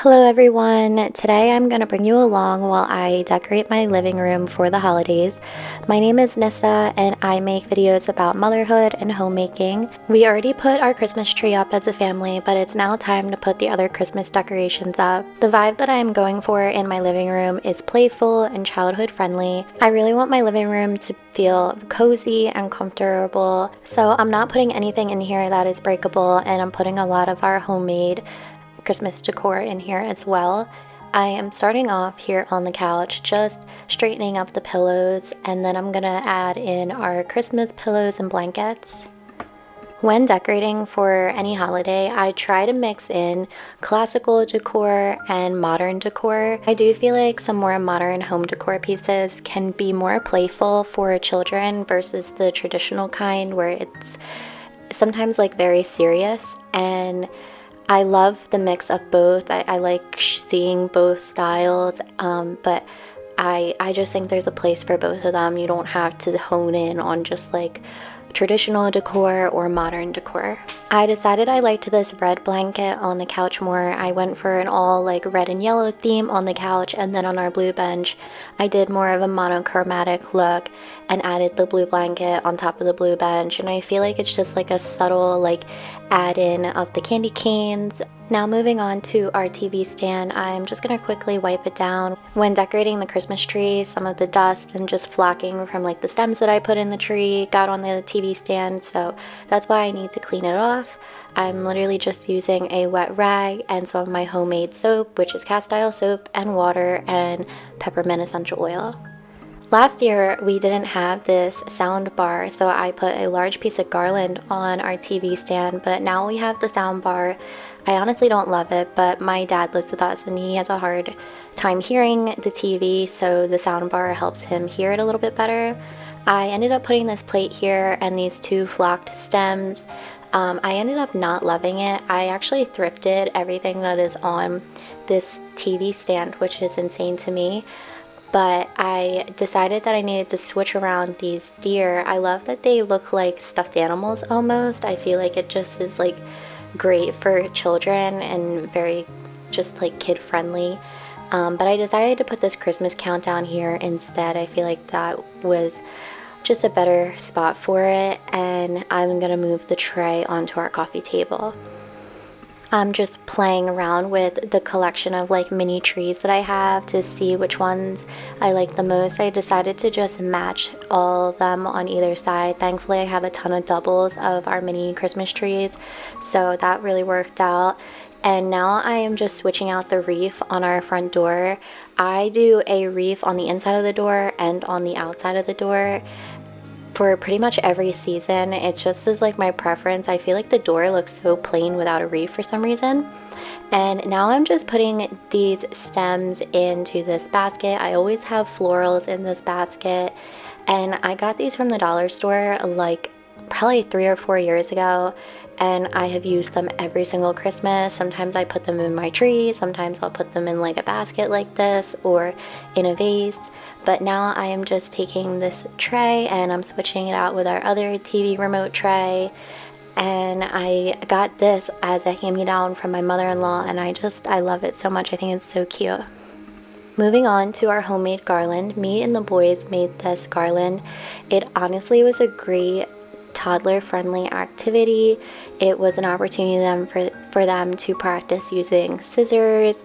Hello everyone! Today I'm going to bring you along while I decorate my living room for the holidays. My name is Nissa and I make videos about motherhood and homemaking. We already put our Christmas tree up as a family, but it's now time to put the other Christmas decorations up. The vibe that I'm going for in my living room is playful and childhood friendly. I really want my living room to feel cozy and comfortable, so I'm not putting anything in here that is breakable, and I'm putting a lot of our homemade Christmas decor in here as well. I am starting off here on the couch, just straightening up the pillows, and then I'm gonna add in our Christmas pillows and blankets. When decorating for any holiday, I try to mix in classical decor and modern decor. I do feel like some more modern home decor pieces can be more playful for children versus the traditional kind where it's sometimes like very serious, and I love the mix of both. I like seeing both styles, but I just think there's a place for both of them. You don't have to hone in on just like traditional decor or modern decor. I decided I liked this red blanket on the couch more. I went for an all like red and yellow theme on the couch, and then on our blue bench I did more of a monochromatic look and added the blue blanket on top of the blue bench, and I feel like it's just like a subtle like add-in of the candy canes. Now moving on to our TV stand, I'm just going to quickly wipe it down. When decorating the Christmas tree, some of the dust and just flocking from like the stems that I put in the tree got on the TV stand, so that's why I need to clean it off. I'm literally just using a wet rag and some of my homemade soap, which is cast iron soap, and water and peppermint essential oil. Last year we didn't have this sound bar, so I put a large piece of garland on our TV stand, but now we have the sound bar. I honestly don't love it, but my dad lives with us and he has a hard time hearing the TV, so the sound bar helps him hear it a little bit better. I ended up putting this plate here and these two flocked stems. I ended up not loving it. I actually thrifted everything that is on this TV stand, which is insane to me. But I decided that I needed to switch around these deer. I love that they look like stuffed animals almost. I feel like it just is like great for children and very just like kid friendly. But I decided to put this Christmas countdown here instead. I feel like that was just a better spot for it, and I'm gonna move the tray onto our coffee table. I'm just playing around with the collection of like mini trees that I have to see which ones I like the most. I decided to just match all of them on either side. Thankfully I have a ton of doubles of our mini Christmas trees, so that really worked out. And now I am just switching out the wreath on our front door. I do a wreath on the inside of the door and on the outside of the door for pretty much every season. It just is like my preference. I feel like the door looks so plain without a wreath for some reason. And now I'm just putting these stems into this basket. I always have florals in this basket, and I got these from the dollar store like probably 3 or 4 years ago, and I have used them every single Christmas. Sometimes I put them in my tree, sometimes I'll put them in like a basket like this or in a vase. But now I am just taking this tray and I'm switching it out with our other TV remote tray. And I got this as a hand-me-down from my mother-in-law, and I love it so much. I think it's so cute. Moving on to our homemade garland. Me and the boys made this garland. It honestly was a great toddler-friendly activity. It was an opportunity for them to practice using scissors,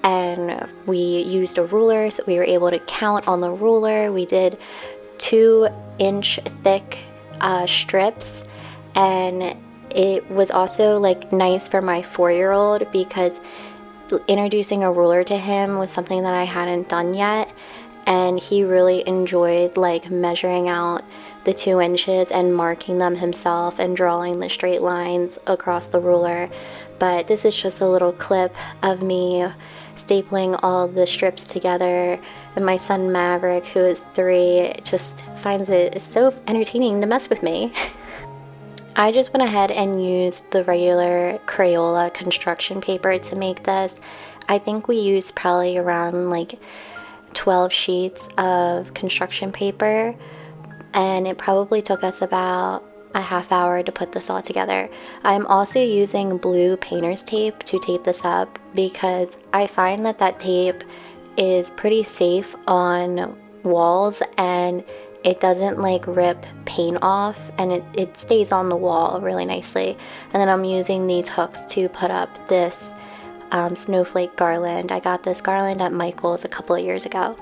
and we used a ruler, so we were able to count on the ruler. We did 2-inch thick strips, and it was also like nice for my 4-year-old because introducing a ruler to him was something that I hadn't done yet, and he really enjoyed like measuring out the 2 inches and marking them himself and drawing the straight lines across the ruler. But this is just a little clip of me stapling all the strips together, and my son Maverick, who is 3, just finds it so entertaining to mess with me. I just went ahead and used the regular Crayola construction paper to make this. I think we used probably around like 12 sheets of construction paper, and it probably took us about a half hour to put this all together. I'm also using blue painter's tape to tape this up because I find that that tape is pretty safe on walls and it doesn't like rip paint off, and it stays on the wall really nicely. And then I'm using these hooks to put up this snowflake garland. I got this garland at Michael's a couple of years ago.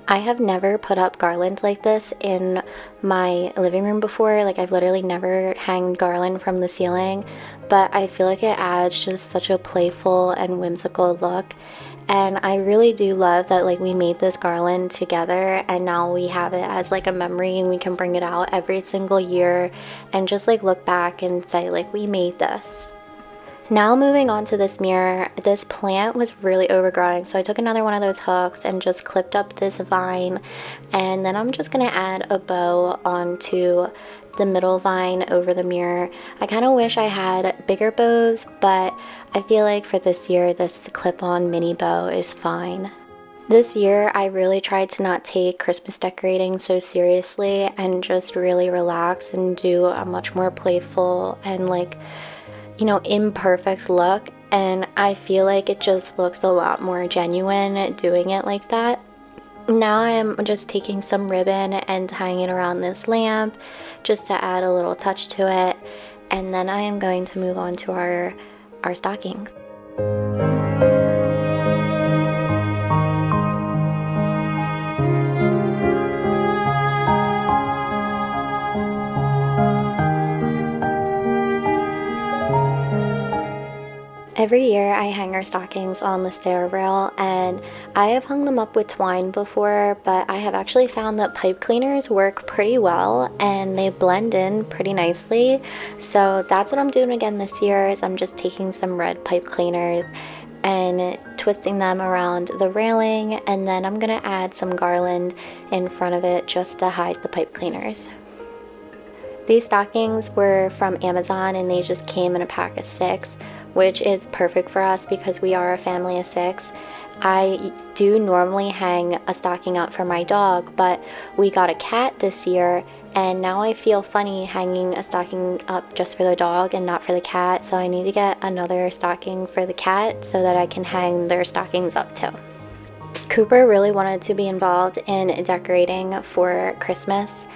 I have never put up garland like this in my living room before. Like, I've literally never hanged garland from the ceiling, but I feel like it adds just such a playful and whimsical look. And I really do love that like we made this garland together and now we have it as like a memory and we can bring it out every single year and just like look back and say like we made this. Now moving on to this mirror, this plant was really overgrowing, so I took another one of those hooks and just clipped up this vine, and then I'm just gonna add a bow onto the middle vine over the mirror. I kind of wish I had bigger bows, but I feel like for this year this clip-on mini bow is fine. This year I really tried to not take Christmas decorating so seriously and just really relax and do a much more playful and like, you know, imperfect look, and I feel like it just looks a lot more genuine doing it like that. Now I'm just taking some ribbon and tying it around this lamp just to add a little touch to it, and then I am going to move on to our stockings. Every year I hang our stockings on the stair rail, and I have hung them up with twine before, but I have actually found that pipe cleaners work pretty well and they blend in pretty nicely. So that's what I'm doing again this year, is I'm just taking some red pipe cleaners and twisting them around the railing, and then I'm gonna add some garland in front of it just to hide the pipe cleaners. These stockings were from Amazon and they just came in a pack of 6, which is perfect for us because we are a family of 6. I do normally hang a stocking up for my dog, but we got a cat this year and now I feel funny hanging a stocking up just for the dog and not for the cat, so I need to get another stocking for the cat so that I can hang their stockings up too. Cooper really wanted to be involved in decorating for Christmas,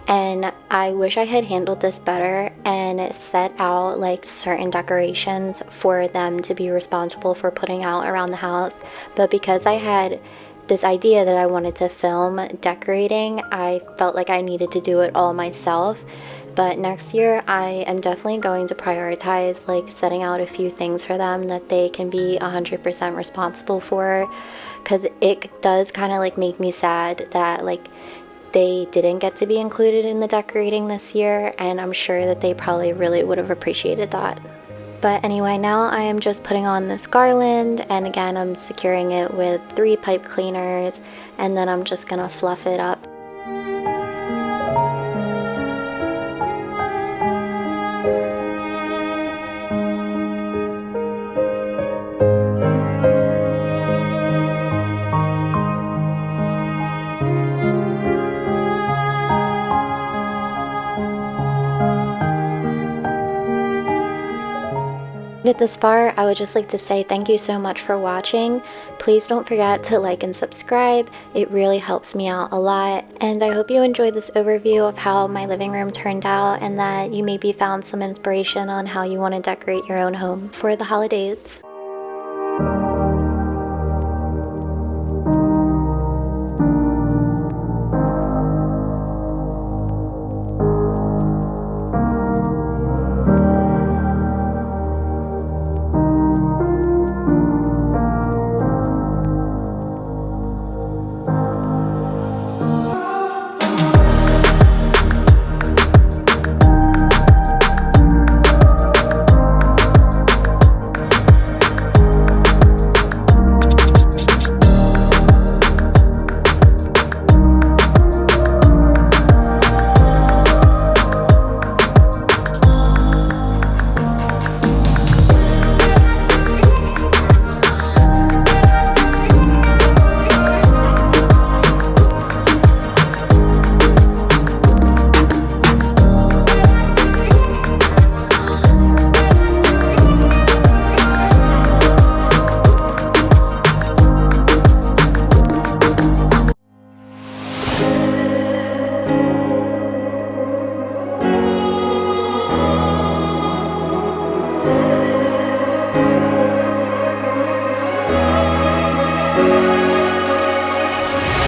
and I wish I had handled this better and set out like certain decorations for them to be responsible for putting out around the house. But because I had this idea that I wanted to film decorating, I felt like I needed to do it all myself. But next year I am definitely going to prioritize like setting out a few things for them that they can be 100% responsible for, because it does kind of like make me sad that like they didn't get to be included in the decorating this year, and I'm sure that they probably really would have appreciated that. But anyway, now I am just putting on this garland, and again I'm securing it with 3 pipe cleaners, and then I'm just gonna fluff it up. At this part, I would just like to say thank you so much for watching. Please don't forget to like and subscribe. It really helps me out a lot. And I hope you enjoyed this overview of how my living room turned out and that you maybe found some inspiration on how you want to decorate your own home for the holidays.